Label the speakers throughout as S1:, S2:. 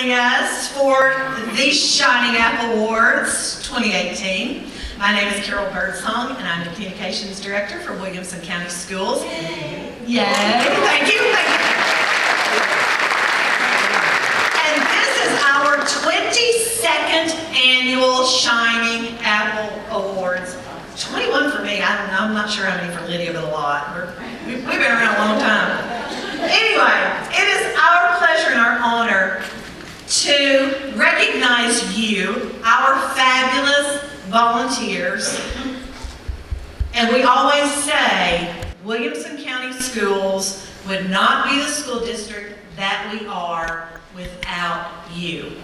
S1: joining us for the Shining Apple Awards 2018. My name is Carol Burrs, and I'm the Communications Director for Williamson County Schools. Yay! Thank you. And this is our 22nd annual Shining Apple Awards. 21 for me. I don't know. I'm not sure how many for Lydia, but a lot. We've been around a long time. Anyway, it is our pleasure and our honor to recognize you, our fabulous volunteers. And we always say, Williamson County Schools would not be the school district that we are without you.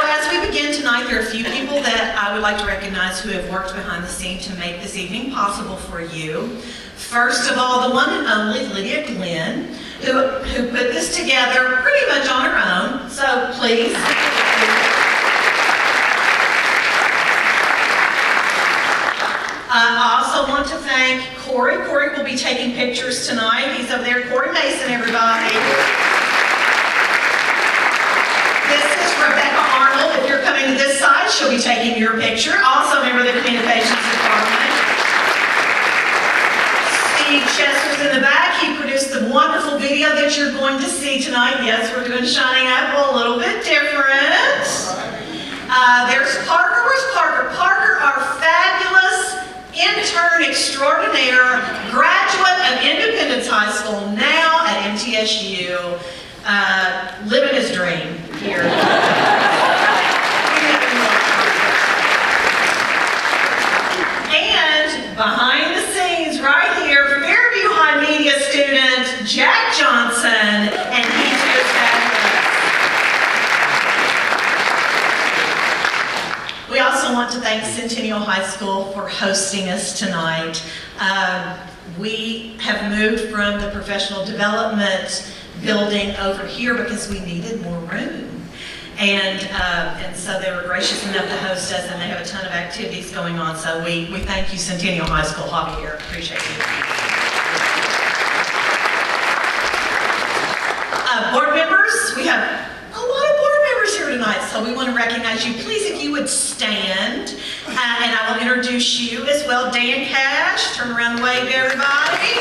S1: As we begin tonight, there are a few people that I would like to recognize who have worked behind the scenes to make this evening possible for you. First of all, the one and only Lydia Glenn, who put this together pretty much on her own. So please. I also want to thank Corey. Corey will be taking pictures tonight. He's over there. Corey Mason, everybody. This is Rebecca Arnold. If you're coming to this side, she'll be taking your picture. Also a member of the Communications Department. Steve Chester's in the back. He produced the wonderful video that you're going to see tonight. Yes, we're doing Shining Apple a little bit different. There's Parker. Where's Parker? Parker, our fabulous intern extraordinaire, graduate of Independence High School, now at MTSU, living his dream here. And behind the scenes, right here, Fairview High Media student Jack Johnson, and he's just fabulous. We also want to thank Centennial High School for hosting us tonight. We have moved from the professional development building over here because we needed more room. And so they were gracious enough to host us, and they have a ton of activities going on. So we thank you, Centennial High School, Javier. Appreciate you. Board members, we have a lot of board members here tonight, so we want to recognize you. Please, if you would stand, and I will introduce you as well. Dan Cash, turn around and wave to everybody.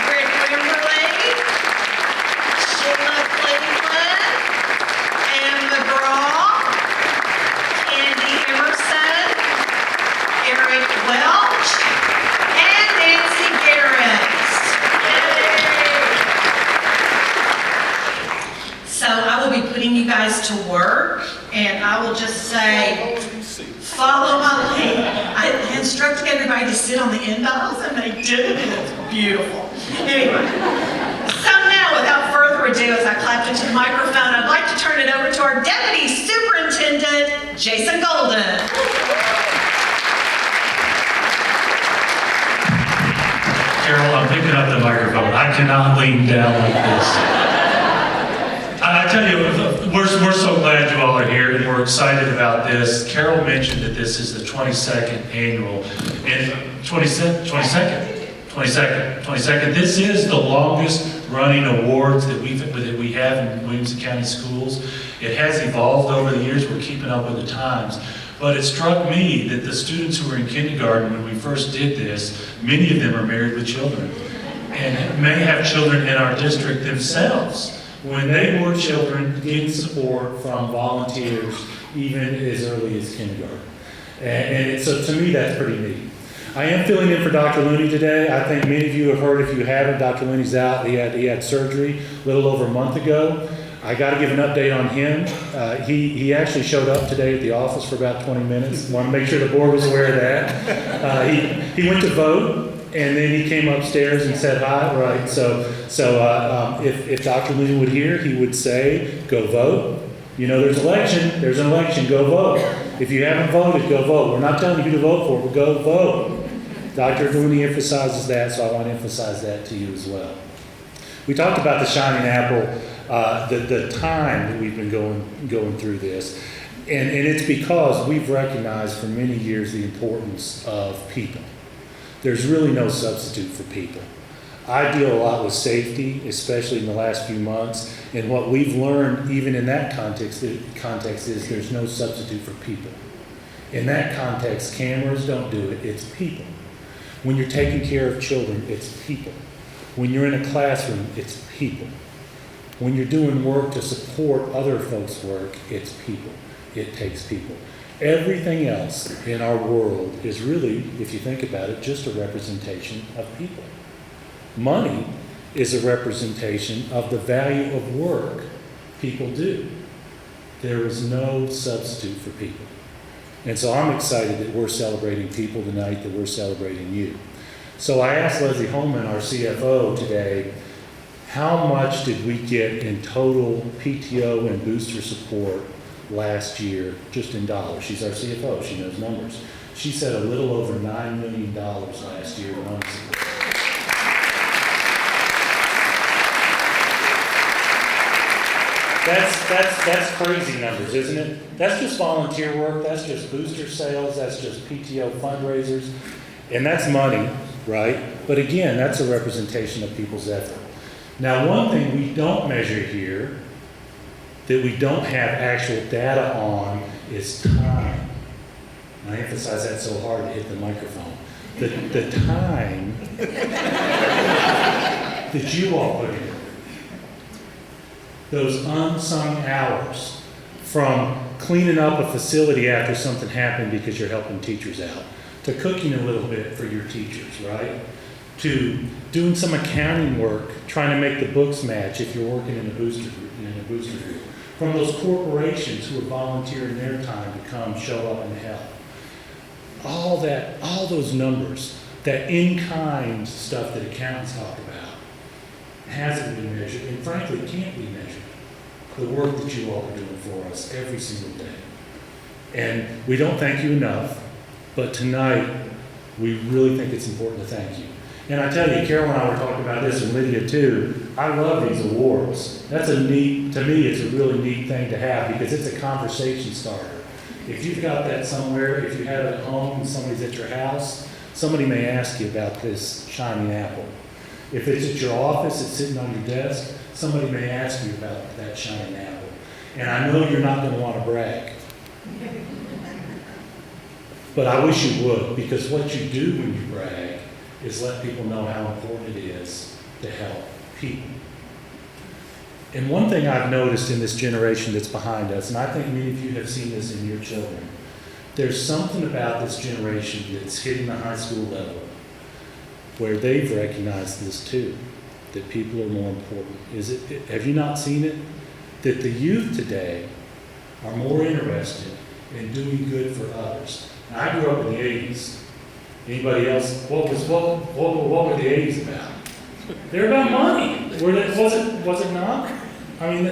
S1: Rick Wimberly, Sheila Cleveland, Ann McGraw, Andy Emerson, Eric Welch, and Nancy Garrett. So I will be putting you guys to work, and I will just say, follow my lead. I instructed everybody to sit on the end aisles, and they did it, and it's beautiful. Anyway, so now, without further ado, as I clapped into the microphone, I'd like to turn it over to our Deputy Superintendent, Jason Golden.
S2: Carol, I'm picking up the microphone. I cannot lean down like this. I tell you, we're so glad you all are here, and we're excited about this. Carol mentioned that this is the 22nd annual, and 22nd. This is the longest running awards that we have in Williamson County Schools. It has evolved over the years. We're keeping up with the times. But it struck me that the students who were in kindergarten when we first did this, many of them are married with children, and may have children in our district themselves. When they were children, getting support from volunteers even as early as kindergarten. And so to me, that's pretty neat. I am filling in for Dr. Looney today. I think many of you have heard, if you haven't, Dr. Looney's out. He had surgery a little over a month ago. I got to give an update on him. He actually showed up today at the office for about 20 minutes. Want to make sure the board was aware of that. He went to vote. And then he came upstairs and said hi, right? So if Dr. Looney would hear, he would say, go vote. You know, there's an election, go vote. If you haven't voted, go vote. We're not telling you who to vote for, but go vote. Dr. Looney emphasizes that, so I want to emphasize that to you as well. We talked about the Shining Apple, the time that we've been going through this. And it's because we've recognized for many years the importance of people. There's really no substitute for people.
S3: I deal a lot with safety, especially in the last few months, and what we've learned even in that context is there's no substitute for people. In that context, cameras don't do it, it's people. When you're taking care of children, it's people. When you're in a classroom, it's people. When you're doing work to support other folks' work, it's people. It takes people. Everything else in our world is really, if you think about it, just a representation of people. Money is a representation of the value of work people do. There is no substitute for people. And so I'm excited that we're celebrating people tonight, that we're celebrating you. So I asked Leslie Holman, our CFO, today, how much did we get in total PTO and booster support last year, just in dollars? She's our CFO, she knows numbers. She said a little over $9 million last year in money support. That's crazy numbers, isn't it? That's just volunteer work, that's just booster sales, that's just PTO fundraisers, and that's money, right? But again, that's a representation of people's effort. Now, one thing we don't measure here, that we don't have actual data on, is time. I emphasize that so hard to hit the microphone. The time that you all put in. Those unsung hours, from cleaning up a facility after something happened because you're helping teachers out, to cooking a little bit for your teachers, right? To doing some accounting work, trying to make the books match if you're working in a booster group. From those corporations who are volunteering their time to come show up and help. All those numbers, that in-kind stuff that accountants talk about, hasn't been measured, and frankly can't be measured. The work that you all are doing for us every single day. And we don't thank you enough, but tonight we really think it's important to thank you. And I tell you, Carol and I were talking about this, and Lydia too, I love these awards. To me, it's a really neat thing to have because it's a conversation starter. If you've got that somewhere, if you have it at home and somebody's at your house, somebody may ask you about this shiny apple. If it's at your office, it's sitting on your desk, somebody may ask you about that shiny apple. And I know you're not going to want to brag. But I wish you would, because what you do when you brag is let people know how important it is to help people. And one thing I've noticed in this generation that's behind us, and I think many of you have seen this in your children, there's something about this generation that's hitting the high school level where they've recognized this too, that people are more important. Have you not seen it? That the youth today are more interested in doing good for others. Now, I grew up in the 80s. Anybody else? What were the 80s about? They're about money. Was it not? I mean,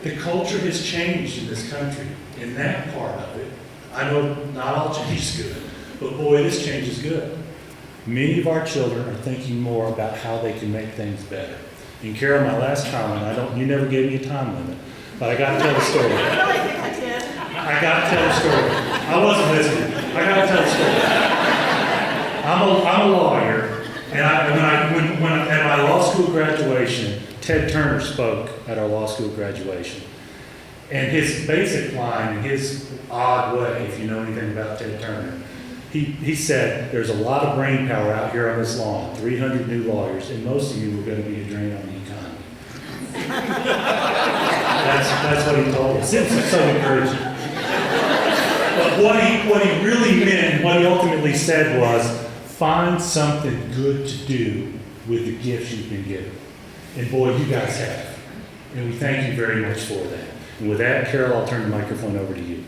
S3: the culture has changed in this country. In that part of it, I know not all change is good, but boy, this change is good. Many of our children are thinking more about how they can make things better. And Carol, my last comment, you never gave me a time limit, but I got to tell a story.
S1: I really think I did.
S3: I got to tell a story. I wasn't listening. I got to tell a story. I'm a lawyer, and when at my law school graduation, Ted Turner spoke at our law school graduation. And his basic line, in his odd way, if you know anything about Ted Turner, he said, there's a lot of brain power out here on this lawn, 300 new lawyers, and most of you are going to be a drain on the economy. That's what he told us. It's so encouraging. But what he really meant, what he ultimately said was, find something good to do with the gifts you've been given. And boy, you guys have. And we thank you very much for that. And with that, Carol, I'll turn the microphone over to you.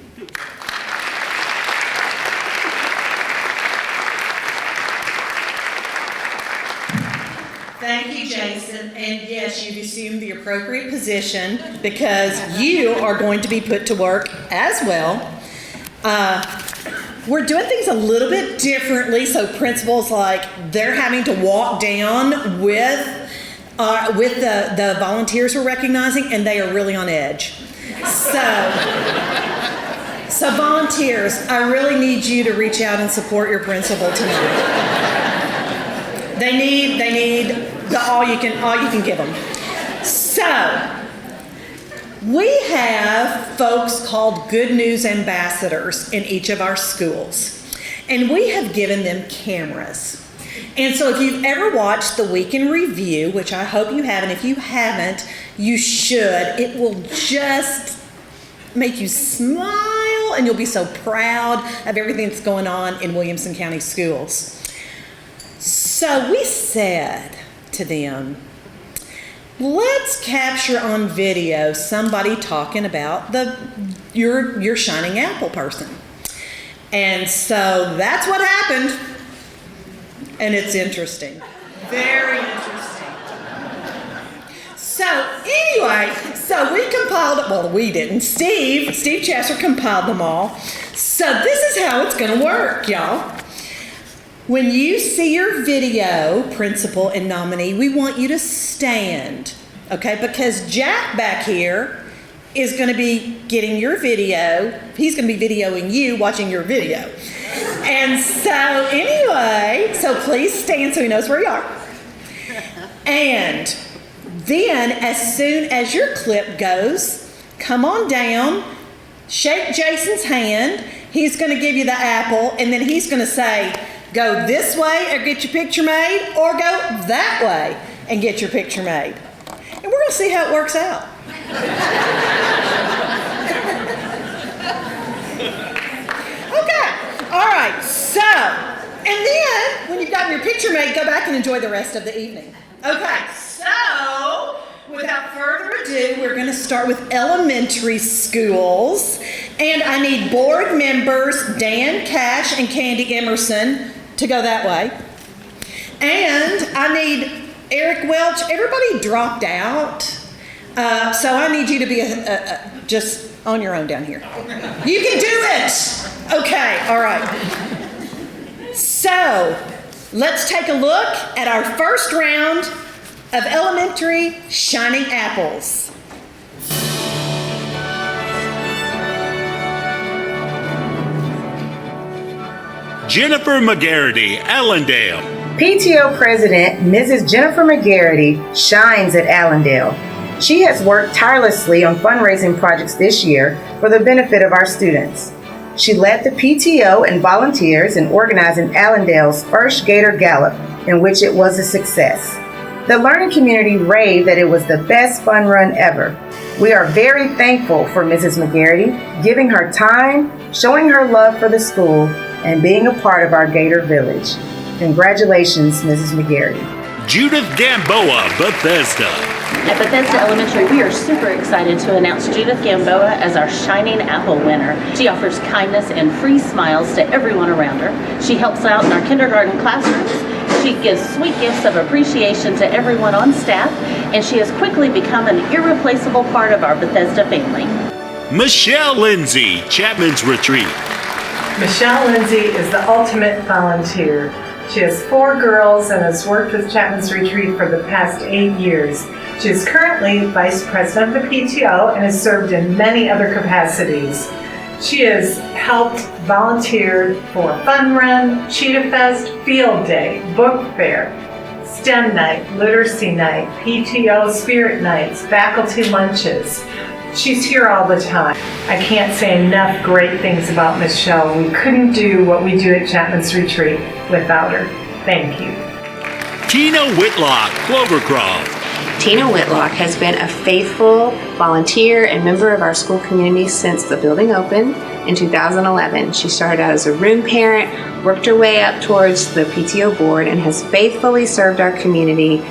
S1: Thank you, Jason.
S4: And yes, you've assumed the appropriate position because you are going to be put to work as well. We're doing things a little bit differently, so principals, they're having to walk down with the volunteers we're recognizing, and they are really on edge. So volunteers, I really need you to reach out and support your principal tonight. They need all you can give them. So, we have folks called Good News Ambassadors in each of our schools, and we have given them cameras. And so if you've ever watched the Week in Review, which I hope you have, and if you haven't, you should. It will just make you smile, and you'll be so proud of everything that's going on in Williamson County Schools. So we said to them, let's capture on video somebody talking about your shining apple person. And so that's what happened. And it's interesting. Very interesting. So anyway, so we compiled, well, we didn't. Steve Chester compiled them all. So this is how it's going to work, y'all. When you see your video, principal and nominee, we want you to stand, okay? Because Jack back here is going to be getting your video. He's going to be videoing you, watching your video. And so anyway, so please stand so he knows where you are. And then as soon as your clip goes, come on down, shake Jason's hand. He's going to give you the apple, and then he's going to say, go this way or get your picture made, or go that way and get your picture made. And we're going to see how it works out. Okay, all right, so, and then when you've gotten your picture made, go back and enjoy the rest of the evening. Okay, so without further ado, we're going to start with elementary schools. And I need board members Dan Cash and Candy Emerson to go that way. And I need Eric Welch. Everybody dropped out. So I need you to be just on your own down here. You can do it. Okay, all right. So let's take a look at our first round of elementary shining apples.
S5: Jennifer McGarity, Allendale.
S6: PTO President Mrs. Jennifer McGarity shines at Allendale. She has worked tirelessly on fundraising projects this year for the benefit of our students. She led the PTO and volunteers in organizing Allendale's first Gator Gallop, in which it was a success. The learning community raved that it was the best fun run ever. We are very thankful for Mrs. McGarity giving her time, showing her love for the school, and being a part of our Gator Village. Congratulations, Mrs. McGarity.
S5: Judith Gamboa, Bethesda.
S7: At Bethesda Elementary, we are super excited to announce Judith Gamboa as our Shining Apple winner. She offers kindness and free smiles to everyone around her. She helps out in our kindergarten classrooms. She gives sweet gifts of appreciation to everyone on staff, and she has quickly become an irreplaceable part of our Bethesda family.
S5: Michelle Lindsey, Chapman's Retreat.
S8: Michelle Lindsey is the ultimate volunteer. She has 4 girls and has worked with Chapman's Retreat for the past 8 years. She is currently Vice President of the PTO and has served in many other capacities. She has helped volunteer for Fun Run, Cheetah Fest, Field Day, Book Fair, STEM Night, Literacy Night, PTO Spirit Nights, Faculty Lunches. She's here all the time. I can't say enough great things about Michelle. We couldn't do what we do at Chapman's Retreat without her. Thank you.
S5: Tina Whitlock, Clovercroft.
S9: Tina Whitlock has been a faithful volunteer and member of our school community since the building opened in 2011. She started out as a room parent, worked her way up towards the PTO board, and has faithfully served our community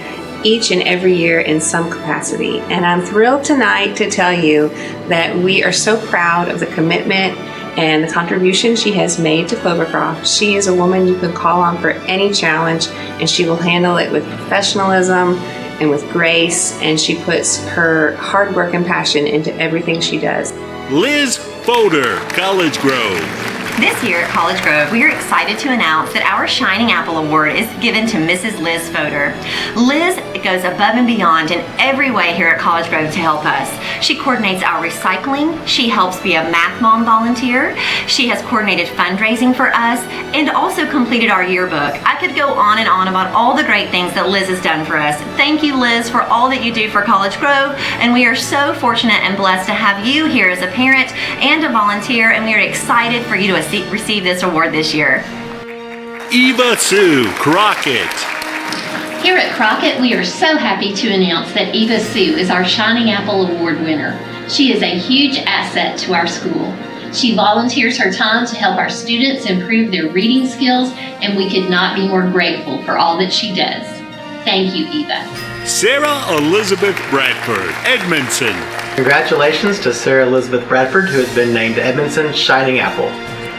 S9: each and every year in some capacity. And I'm thrilled tonight to tell you that we are so proud of the commitment and the contribution she has made to Clovercroft. She is a woman you can call on for any challenge, and she will handle it with professionalism and with grace, and she puts her hard work and passion into everything she does.
S5: Liz Fodor, College Grove.
S10: This year at College Grove, we are excited to announce that our Shining Apple Award is given to Mrs. Liz Fodor. Liz goes above and beyond in every way here at College Grove to help us. She coordinates our recycling, she helps be a Math Mom volunteer, she has coordinated fundraising for us, and also completed our yearbook. I could go on and on about all the great things that Liz has done for us. Thank you, Liz, for all that you do for College Grove, and we are so fortunate and blessed to have you here as a parent and a volunteer, and we are excited for you to receive this award this year.
S5: Eva Sue Crockett.
S11: Here at Crockett, we are so happy to announce that Eva Sue is our Shining Apple Award winner. She is a huge asset to our school. She volunteers her time to help our students improve their reading skills, and we could not be more grateful for all that she does. Thank you, Eva.
S5: Sarah Elizabeth Bradford, Edmondson.
S12: Congratulations to Sarah Elizabeth Bradford, who has been named Edmondson's Shining Apple.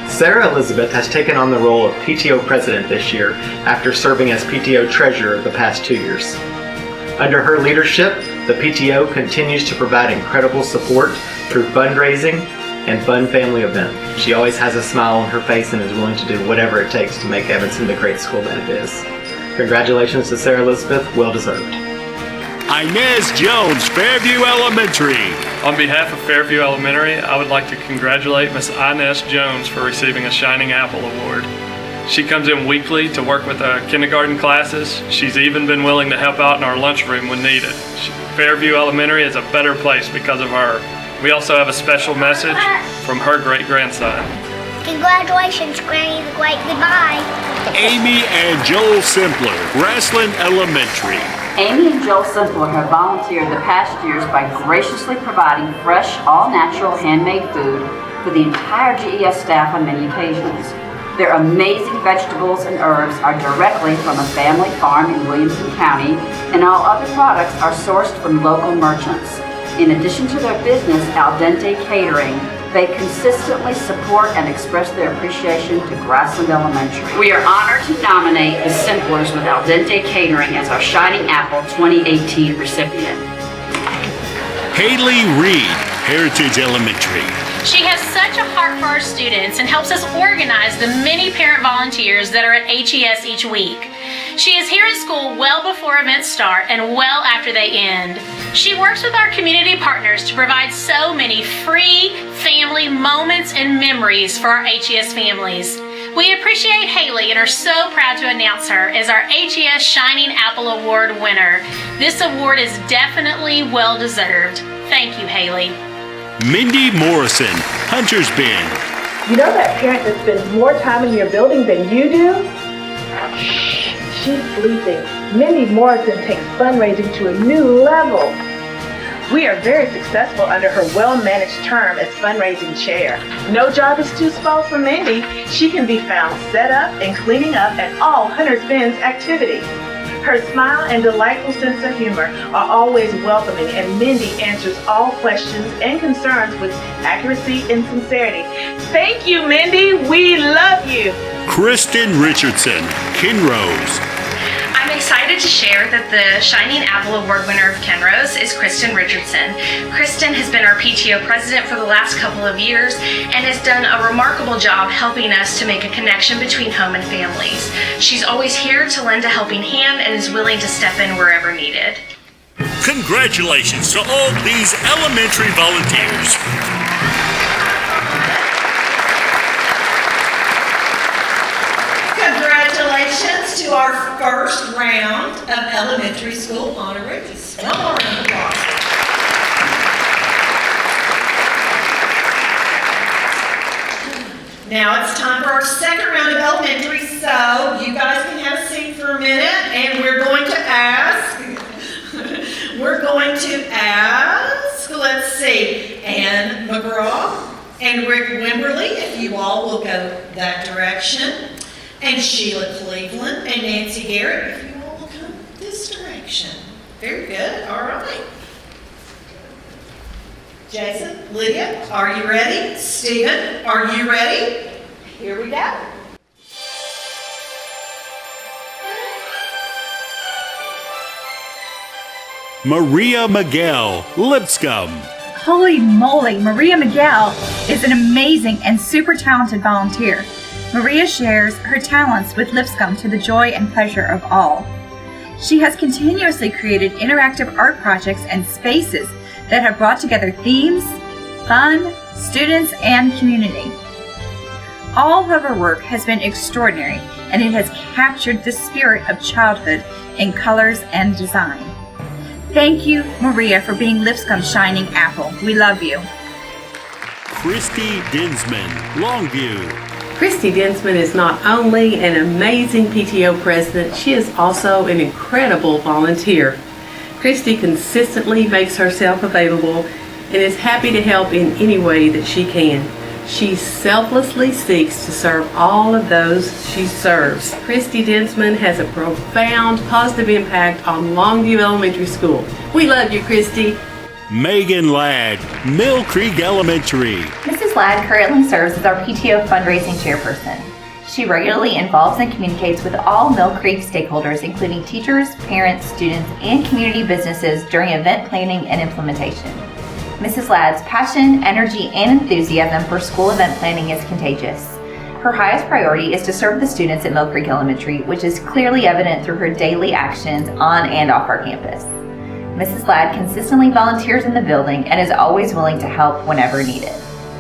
S12: Sarah Elizabeth has taken on the role of PTO President this year after serving as PTO Treasurer the past 2 years. Under her leadership, the PTO continues to provide incredible support through fundraising and fun family events. She always has a smile on her face and is willing to do whatever it takes to make Evanston the great school that it is. Congratulations to Sarah Elizabeth, well deserved.
S5: Inez Jones, Fairview Elementary.
S13: On behalf of Fairview Elementary, I would like to congratulate Miss Inez Jones for receiving a Shining Apple Award. She comes in weekly to work with kindergarten classes. She's even been willing to help out in our lunchroom when needed. Fairview Elementary is a better place because of her. We also have a special message from her great-grandson.
S14: Congratulations, Granny the Great. Goodbye.
S5: Amy and Joel Simpler, Grassland Elementary.
S15: Amy and Joel Simpler have volunteered the past years by graciously providing fresh, all-natural, handmade food for the entire GES staff on many occasions. Their amazing vegetables and herbs are directly from a family farm in Williamson County, and all other products are sourced from local merchants. In addition to their business, Al Dente Catering, they consistently support and express their appreciation to Grassland Elementary. We are honored to nominate the Simplers with Al Dente Catering as our Shining Apple 2018 recipient.
S5: Haley Reed, Heritage Elementary.
S16: She has such a heart for our students and helps us organize the many parent volunteers that are at HES each week. She is here at school well before events start and well after they end. She works with our community partners to provide so many free family moments and memories for our HES families. We appreciate Haley and are so proud to announce her as our HES Shining Apple Award winner. This award is definitely well deserved. Thank you, Haley.
S5: Mindy Morrison, Hunter's Bend.
S17: You know that parent that spends more time in your building than you do? Shh, she's sleeping. Mindy Morrison takes fundraising to a new level. We are very successful under her well-managed term as fundraising chair. No job is too small for Mindy. She can be found set up and cleaning up at all Hunter's Bend's activities. Her smile and delightful sense of humor are always welcoming, and Mindy answers all questions and concerns with accuracy and sincerity. Thank you, Mindy. We love you.
S5: Kristin Richardson, Kinrose.
S18: I'm excited to share that the Shining Apple Award winner of Kenrose is Kristin Richardson. Kristin has been our PTO president for the last couple of years and has done a remarkable job helping us to make a connection between home and families. She's always here to lend a helping hand and is willing to step in wherever needed.
S5: Congratulations to all these elementary volunteers.
S1: Congratulations to our first round of elementary school honorees. One more round of applause. Now it's time for our second round of elementary, so you guys can have a seat for a minute, and we're going to ask, let's see, Ann McGraw and Rick Wimberly, if you all will go that direction. And Sheila Cleveland and Nancy Garrett, if you all will come this direction. Very good. All right. Jason, Lydia, are you ready? Stephen, are you ready? Here we go.
S5: Maria Miguel, Lipscomb.
S19: Holy moly, Maria Miguel is an amazing and super talented volunteer. Maria shares her talents with Lipscomb to the joy and pleasure of all. She has continuously created interactive art projects and spaces that have brought together themes, fun, students, and community. All of her work has been extraordinary, and it has captured the spirit of childhood in colors and design. Thank you, Maria, for being Lipscomb's shining apple. We love you.
S5: Kristi Dinsman, Longview.
S20: Kristi Dinsman is not only an amazing PTO president, she is also an incredible volunteer. Kristi consistently makes herself available and is happy to help in any way that she can. She selflessly seeks to serve all of those she serves. Kristi Dinsman has a profound positive impact on Longview Elementary School. We love you, Kristi.
S5: Megan Ladd, Mill Creek Elementary.
S21: Mrs. Ladd currently serves as our PTO fundraising chairperson. She regularly involves and communicates with all Mill Creek stakeholders, including teachers, parents, students, and community businesses during event planning and implementation. Mrs. Ladd's passion, energy, and enthusiasm for school event planning is contagious. Her highest priority is to serve the students at Mill Creek Elementary, which is clearly evident through her daily actions on and off our campus. Mrs. Ladd consistently volunteers in the building and is always willing to help whenever needed.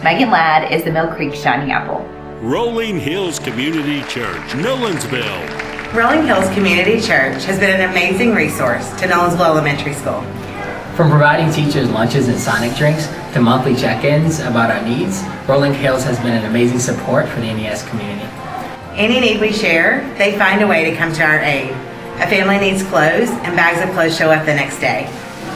S21: Megan Ladd is the Mill Creek Shining Apple.
S5: Rolling Hills Community Church, Nolensville.
S6: Rolling Hills Community Church has been an amazing resource to Nolensville Elementary School.
S22: From providing teachers lunches and Sonic drinks to monthly check-ins about our needs, Rolling Hills has been an amazing support for the NES community.
S6: Any need we share, they find a way to come to our aid. A family needs clothes, and bags of clothes show up the next day.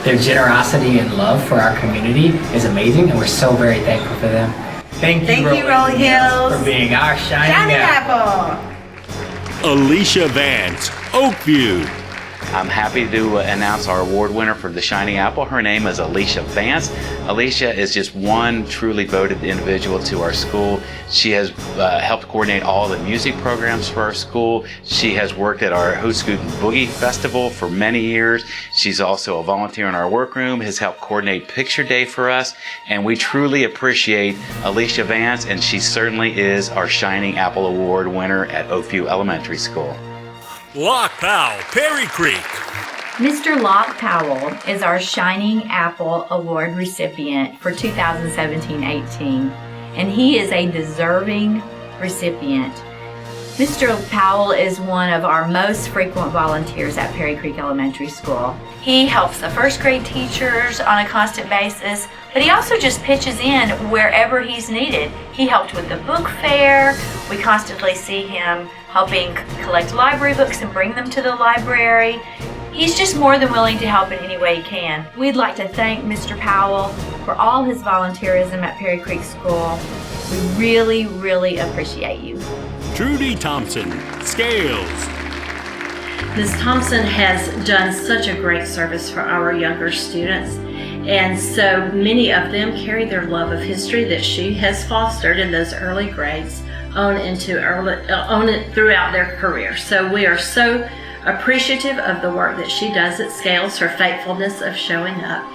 S22: Their generosity and love for our community is amazing, and we're so very thankful for them. Thank you,
S6: Rolling Hills,
S22: for being our shining
S6: apple.
S5: Alicia Vance, Oakview.
S23: I'm happy to announce our award winner for the Shining Apple. Her name is Alicia Vance. Alicia is just one truly voted individual to our school. She has helped coordinate all the music programs for our school. She has worked at our Hoot Scoot and Boogie Festival for many years. She's also a volunteer in our workroom, has helped coordinate Picture Day for us, and we truly appreciate Alicia Vance, and she certainly is our Shining Apple Award winner at Oakview Elementary School.
S5: Locke Powell, Perry Creek.
S24: Mr. Locke Powell is our Shining Apple Award recipient for 2017-18, and he is a deserving recipient. Mr. Powell is one of our most frequent volunteers at Perry Creek Elementary School. He helps the first grade teachers on a constant basis, but he also just pitches in wherever he's needed. He helped with the book fair. We constantly see him helping collect library books and bring them to the library. He's just more than willing to help in any way he can. We'd like to thank Mr. Powell for all his volunteerism at Perry Creek School. We really, really appreciate you.
S5: Trudy Thompson, Scales.
S25: Ms. Thompson has done such a great service for our younger students, and so many of them carry their love of history that she has fostered in those early grades on throughout their career. So we are so appreciative of the work that she does at Scales, her faithfulness of showing up,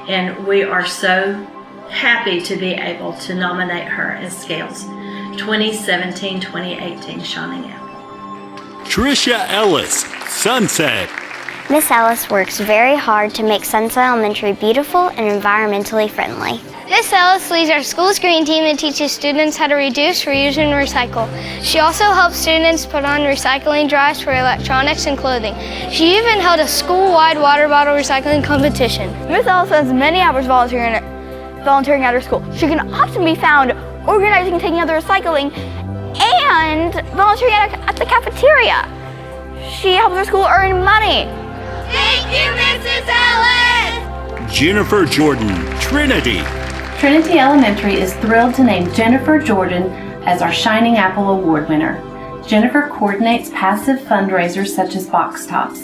S25: and we are so happy to be able to nominate her as Scales 2017-2018 Shining Apple.
S5: Tricia Ellis, Sunset.
S14: Miss Ellis works very hard to make Sunset Elementary beautiful and environmentally friendly.
S26: Miss Ellis leads our school's green team and teaches students how to reduce, reuse, and recycle. She also helps students put on recycling drives for electronics and clothing. She even held a school-wide water bottle recycling competition.
S27: Miss Ellis spends many hours volunteering at her school. She can often be found organizing and taking out the recycling and volunteering at the cafeteria. She helps her school earn money.
S26: Thank you, Mrs. Ellis!
S5: Jennifer Jordan, Trinity.
S7: Trinity Elementary is thrilled to name Jennifer Jordan as our Shining Apple Award winner. Jennifer coordinates passive fundraisers such as box tops.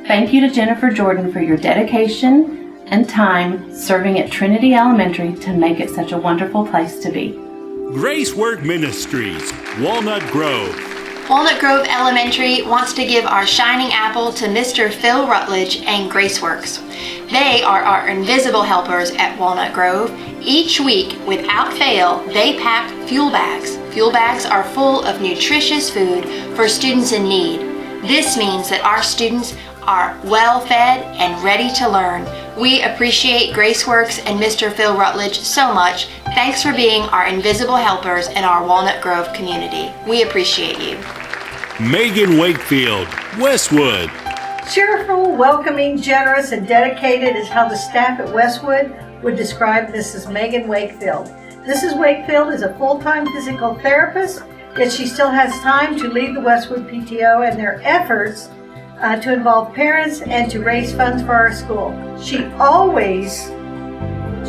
S7: Thank you to Jennifer Jordan for your dedication and time serving at Trinity Elementary to make it such a wonderful place to be.
S5: Grace Work Ministries, Walnut Grove.
S2: Walnut Grove Elementary wants to give our shining apple to Mr. Phil Rutledge and Graceworks. They are our invisible helpers at Walnut Grove. Each week, without fail, they pack fuel bags. Fuel bags are full of nutritious food for students in need. This means that our students are well fed and ready to learn. We appreciate Graceworks and Mr. Phil Rutledge so much. Thanks for being our invisible helpers in our Walnut Grove community. We appreciate you.
S5: Megan Wakefield, Westwood.
S3: Cheerful, welcoming, generous, and dedicated is how the staff at Westwood would describe Mrs. Megan Wakefield. Mrs. Wakefield is a full-time physical therapist, yet she still has time to lead the Westwood PTO and their efforts to involve parents and to raise funds for our school. She always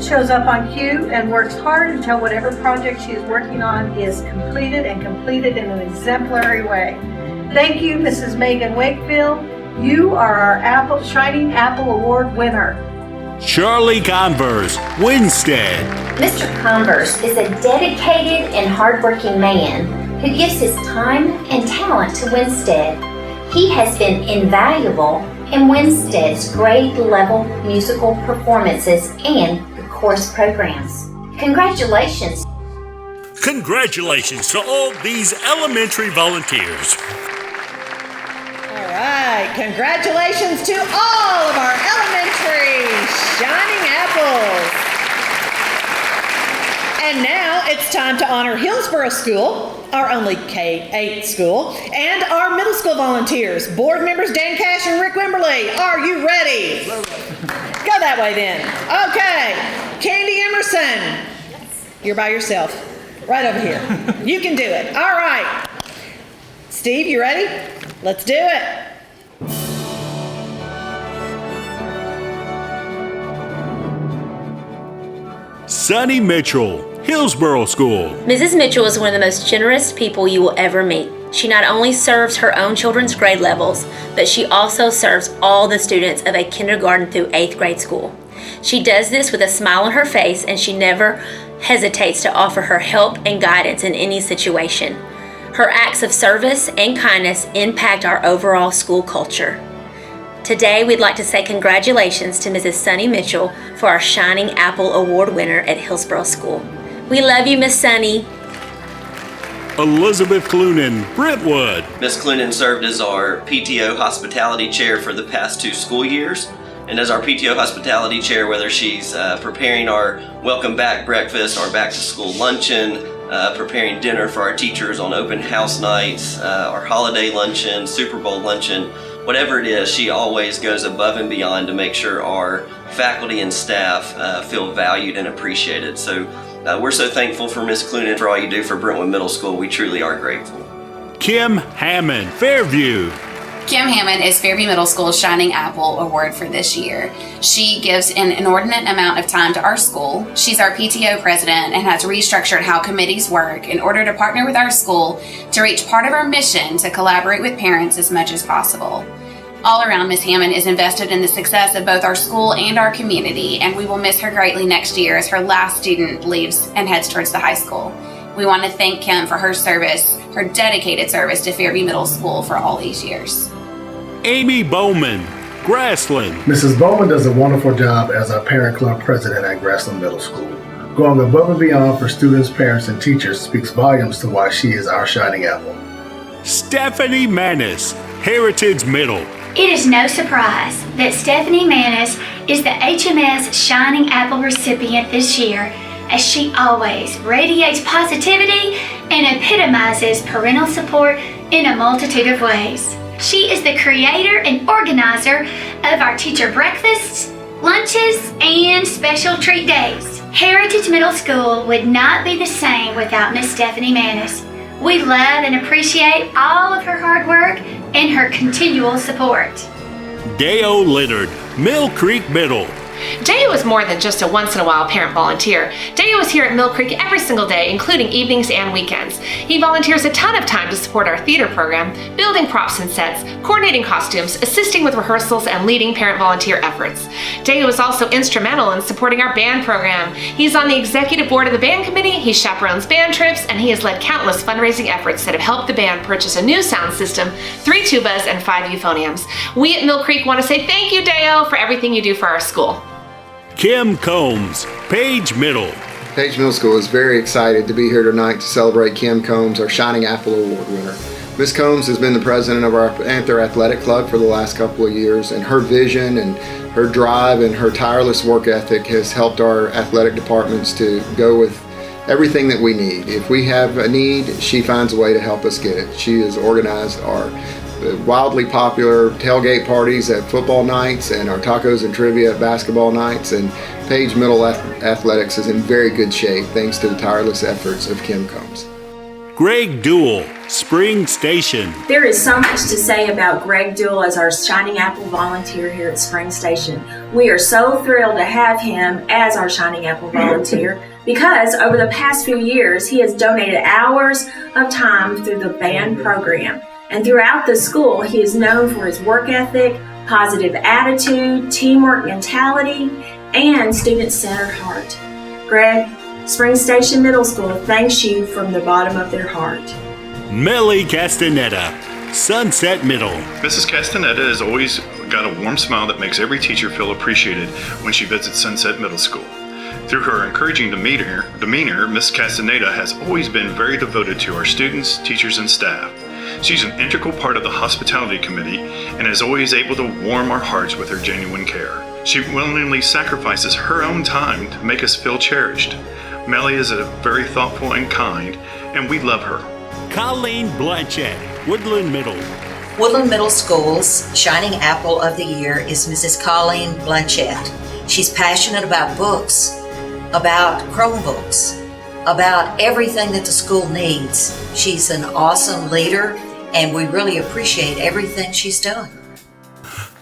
S3: shows up on cue and works hard until whatever project she is working on is completed and completed in an exemplary way. Thank you, Mrs. Megan Wakefield. You are our Shining Apple Award winner.
S5: Charlie Converse, Winstead.
S4: Mr. Converse is a dedicated and hardworking man who gives his time and talent to Winstead. He has been invaluable in Winstead's grade-level musical performances and the course programs. Congratulations.
S5: Congratulations to all these elementary volunteers.
S8: All right, congratulations to all of our elementary Shining Apples. And now it's time to honor Hillsboro School, our only K-8 school, and our middle school volunteers. Board members Dan Cash and Rick Wimberly, are you ready? Go that way then. Okay, Candy Emerson, you're by yourself, right over here. You can do it. All right. Steve, you ready? Let's do it.
S5: Sani Mitchell, Hillsboro School.
S9: Mrs. Mitchell is one of the most generous people you will ever meet. She not only serves her own children's grade levels, but she also serves all the students of a kindergarten through 8th grade school. She does this with a smile on her face, and she never hesitates to offer her help and guidance in any situation. Her acts of service and kindness impact our overall school culture. Today, we'd like to say congratulations to Mrs. Sani Mitchell for our Shining Apple Award winner at Hillsboro School. We love you, Miss Sani.
S5: Elizabeth Clunan, Brentwood.
S10: Ms. Clunan served as our PTO hospitality chair for the past 2 school years. And as our PTO hospitality chair, whether she's preparing our welcome back breakfast, our back to school luncheon, preparing dinner for our teachers on open house nights, our holiday luncheon, Super Bowl luncheon, whatever it is, she always goes above and beyond to make sure our faculty and staff feel valued and appreciated. So we're so thankful for Ms. Clunan for all you do for Brentwood Middle School. We truly are grateful.
S5: Kim Hammond, Fairview.
S11: Kim Hammond is Fairview Middle School's Shining Apple Award for this year. She gives an inordinate amount of time to our school. She's our PTO president and has restructured how committees work in order to partner with our school to reach part of our mission to collaborate with parents as much as possible. All around, Ms. Hammond is invested in the success of both our school and our community, and we will miss her greatly next year as her last student leaves and heads towards the high school. We want to thank Kim for her service, her dedicated service to Fairview Middle School for all these years.
S5: Amy Bowman, Grassland.
S28: Mrs. Bowman does a wonderful job as our parent club president at Grassland Middle School. Going above and beyond for students, parents, and teachers speaks volumes to why she is our shining apple.
S5: Stephanie Manis, Heritage Middle.
S29: It is no surprise that Stephanie Manis is the HMS Shining Apple recipient this year, as she always radiates positivity and epitomizes parental support in a multitude of ways. She is the creator and organizer of our teacher breakfasts, lunches, and special treat days. Heritage Middle School would not be the same without Miss Stephanie Manis. We love and appreciate all of her hard work and her continual support.
S5: Deo Leonard, Mill Creek Middle.
S1: Deo is more than just a once-in-a-while parent volunteer. Deo is here at Mill Creek every single day, including evenings and weekends. He volunteers a ton of time to support our theater program, building props and sets, coordinating costumes, assisting with rehearsals, and leading parent volunteer efforts. Deo is also instrumental in supporting our band program. He's on the executive board of the band committee, he chaperones band trips, and he has led countless fundraising efforts that have helped the band purchase a new sound system, 3 tubas, and 5 euphoniums. We at Mill Creek want to say thank you, Deo, for everything you do for our school.
S5: Kim Combs, Page Middle.
S12: Page Middle School is very excited to be here tonight to celebrate Kim Combs, our Shining Apple Award winner. Ms. Combs has been the president of our Panther Athletic Club for the last couple of years, and her vision and her drive and her tireless work ethic has helped our athletic departments to go with everything that we need. If we have a need, she finds a way to help us get it. She has organized our wildly popular tailgate parties at football nights and our tacos and trivia at basketball nights, and Page Middle Athletics is in very good shape thanks to the tireless efforts of Kim Combs.
S5: Greg Duell, Spring Station.
S13: There is so much to say about Greg Duell as our Shining Apple volunteer here at Spring Station. We are so thrilled to have him as our Shining Apple volunteer because over the past few years he has donated hours of time through the band program. And throughout the school, he is known for his work ethic, positive attitude, teamwork mentality, and student-centered heart. Greg, Spring Station Middle School thanks you from the bottom of their heart.
S5: Melly Castaneda, Sunset Middle.
S15: Mrs. Castaneda has always got a warm smile that makes every teacher feel appreciated when she visits Sunset Middle School. Through her encouraging demeanor, Ms. Castaneda has always been very devoted to our students, teachers, and staff. She's an integral part of the hospitality committee and is always able to warm our hearts with her genuine care. She willingly sacrifices her own time to make us feel cherished. Melly is very thoughtful and kind, and we love her.
S5: Colleen Blanchett, Woodland Middle.
S16: Woodland Middle School's Shining Apple of the Year is Mrs. Colleen Blanchett. She's passionate about books, about Chromebooks, about everything that the school needs. She's an awesome leader, and we really appreciate everything she's done.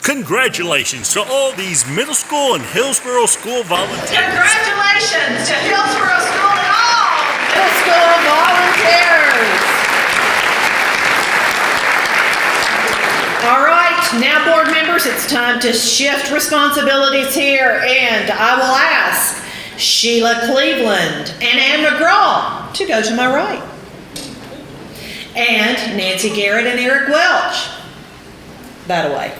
S5: Congratulations to all these middle school and Hillsboro school volunteers.
S8: Congratulations to Hillsboro School and all middle school volunteers. All right, now board members, it's time to shift responsibilities here, and I will ask Sheila Cleveland and Ann McGraw to go to my right, and Nancy Garrett and Eric Welch that way.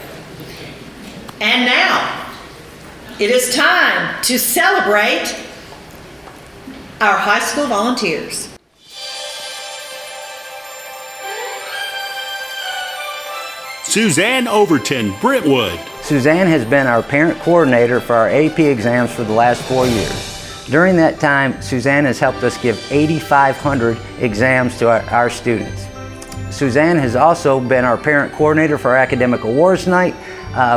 S8: And now, it is time to celebrate our high school volunteers.
S5: Suzanne Overton, Brentwood.
S17: Suzanne has been our parent coordinator for our AP exams for the last 4 years. During that time, Suzanne has helped us give 8,500 exams to our students. Suzanne has also been our parent coordinator for our Academic Awards Night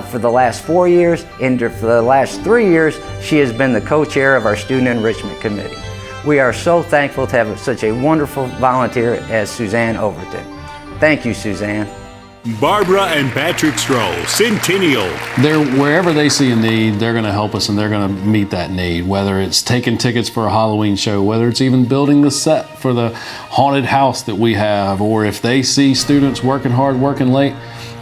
S17: for the last 4 years, and for the last 3 years, she has been the co-chair of our Student Enrichment Committee. We are so thankful to have such a wonderful volunteer as Suzanne Overton. Thank you, Suzanne.
S5: Barbara and Patrick Stroll, Centennial.
S18: Wherever they see a need, they're going to help us and they're going to meet that need, whether it's taking tickets for a Halloween show, whether it's even building the set for the haunted house that we have, or if they see students working hard, working late,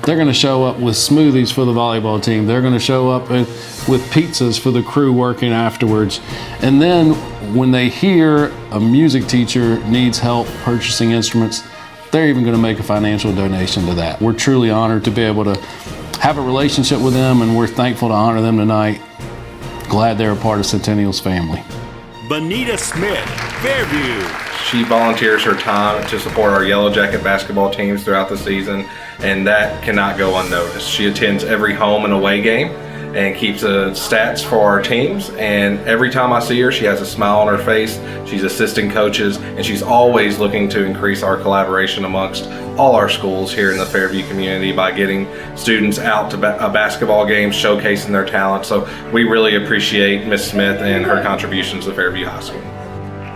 S18: they're going to show up with smoothies for the volleyball team. They're going to show up with pizzas for the crew working afterwards. And then when they hear a music teacher needs help purchasing instruments, they're even going to make a financial donation to that. We're truly honored to be able to have a relationship with them, and we're thankful to honor them tonight. Glad they're a part of Centennial's family.
S5: Bonita Smith, Fairview.
S19: She volunteers her time to support our Yellow Jacket basketball teams throughout the season, and that cannot go unnoticed. She attends every home and away game and keeps the stats for our teams, and every time I see her, she has a smile on her face. She's assisting coaches, and she's always looking to increase our collaboration amongst all our schools here in the Fairview community by getting students out to basketball games, showcasing their talent. So we really appreciate Ms. Smith and her contributions to Fairview High School.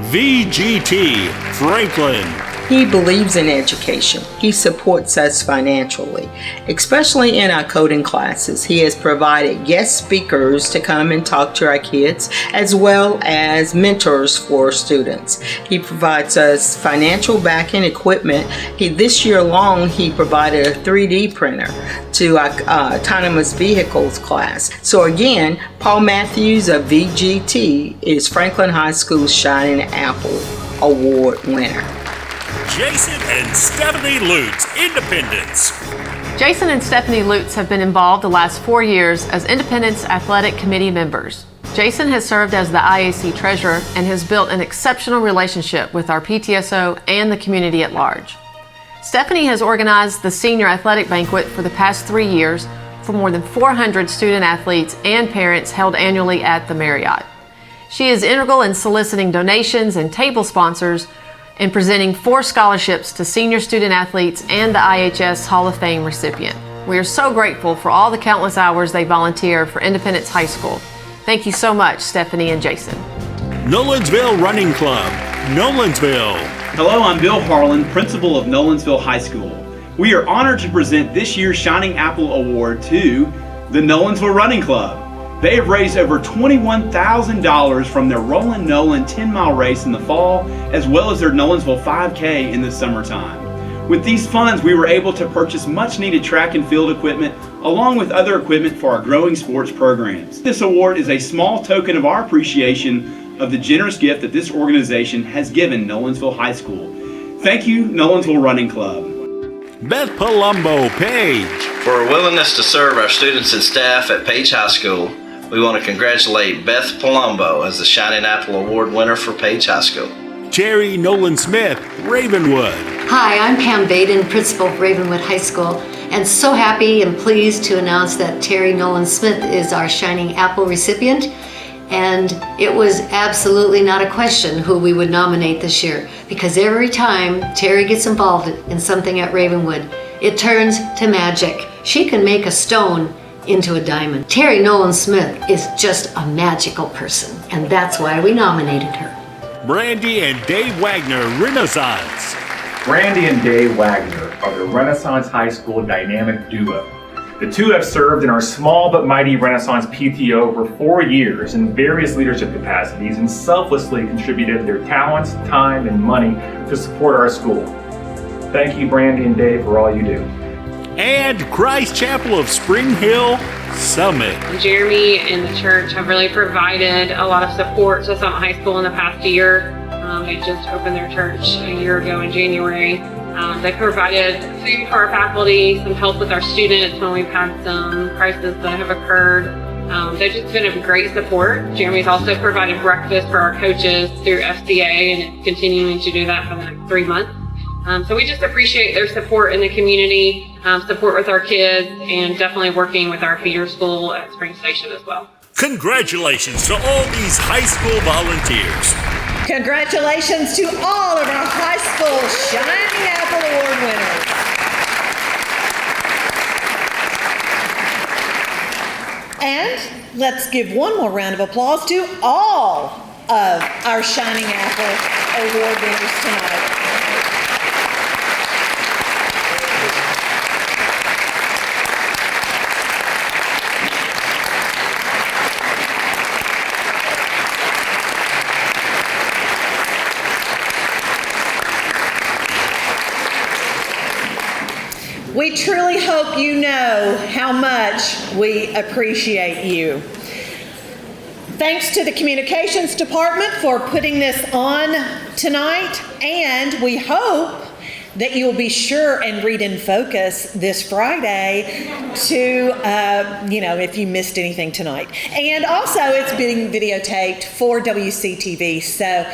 S5: VGT, Franklin.
S6: He believes in education. He supports us financially, especially in our coding classes. He has provided guest speakers to come and talk to our kids, as well as mentors for students. He provides us financial backing equipment. This year alone, he provided a 3D printer to our autonomous vehicles class. So again, Paul Matthews of VGT is Franklin High School's Shining Apple Award winner.
S5: Jason and Stephanie Lutz, Independence.
S14: Jason and Stephanie Lutz have been involved the last 4 years as Independence Athletic Committee members. Jason has served as the IAC treasurer and has built an exceptional relationship with our PTSO and the community at large. Stephanie has organized the senior athletic banquet for the past 3 years for more than 400 student athletes and parents held annually at the Marriott. She is integral in soliciting donations and table sponsors and presenting 4 scholarships to senior student athletes and the IHS Hall of Fame recipient. We are so grateful for all the countless hours they volunteer for Independence High School. Thank you so much, Stephanie and Jason.
S5: Nolensville Running Club, Nolensville.
S20: Hello, I'm Bill Harlan, principal of Nolensville High School. We are honored to present this year's Shining Apple Award to the Nolensville Running Club. They have raised over $21,000 from their Roland Nolan 10-mile race in the fall, as well as their Nolensville 5K in the summertime. With these funds, we were able to purchase much-needed track and field equipment, along with other equipment for our growing sports programs. This award is a small token of our appreciation of the generous gift that this organization has given Nolensville High School. Thank you, Nolensville Running Club.
S5: Beth Palumbo, Page.
S21: For her willingness to serve our students and staff at Page High School, we want to congratulate Beth Palumbo as the Shining Apple Award winner for Page High School.
S5: Jerry Nolan Smith, Ravenwood.
S22: Hi, I'm Pam Baden, principal of Ravenwood High School, and so happy and pleased to announce that Terry Nolan Smith is our Shining Apple recipient. And it was absolutely not a question who we would nominate this year, because every time Terry gets involved in something at Ravenwood, it turns to magic. She can make a stone into a diamond. Terry Nolan Smith is just a magical person, and that's why we nominated her.
S5: Brandy and Dave Wagner, Renaissance.
S23: Brandy and Dave Wagner are the Renaissance High School dynamic duo. The two have served in our small but mighty Renaissance PTO for 4 years in various leadership capacities and selflessly contributed their talents, time, and money to support our school. Thank you, Brandy and Dave, for all you do.
S5: And Christ Chapel of Spring Hill, Summit.
S24: Jeremy and the church have really provided a lot of support to Summit High School in the past year. They just opened their church a year ago in January. They provided food for our faculty, some help with our students when we've had some crises that have occurred. They've just been of great support. Jeremy's also provided breakfast for our coaches through FCA and is continuing to do that for the next 3 months. So we just appreciate their support in the community, support with our kids, and definitely working with our feeder school at Spring Station as well.
S5: Congratulations to all these high school volunteers.
S8: Congratulations to all of our high school Shining Apple Award winners. And let's give one more round of applause to all of our Shining Apple Award winners tonight. We truly hope you know how much we appreciate you. Thanks to the communications department for putting this on tonight, and we hope that you'll be sure and read In Focus this Friday to, if you missed anything tonight. And also, it's being videotaped for WCTV, so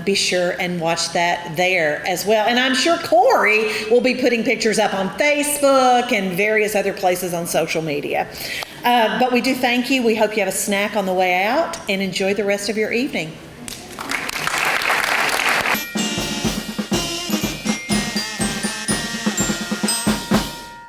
S8: be sure and watch that there as well. And I'm sure Corey will be putting pictures up on Facebook and various other places on social media. But we do thank you. We hope you have a snack on the way out, and enjoy the rest of your evening.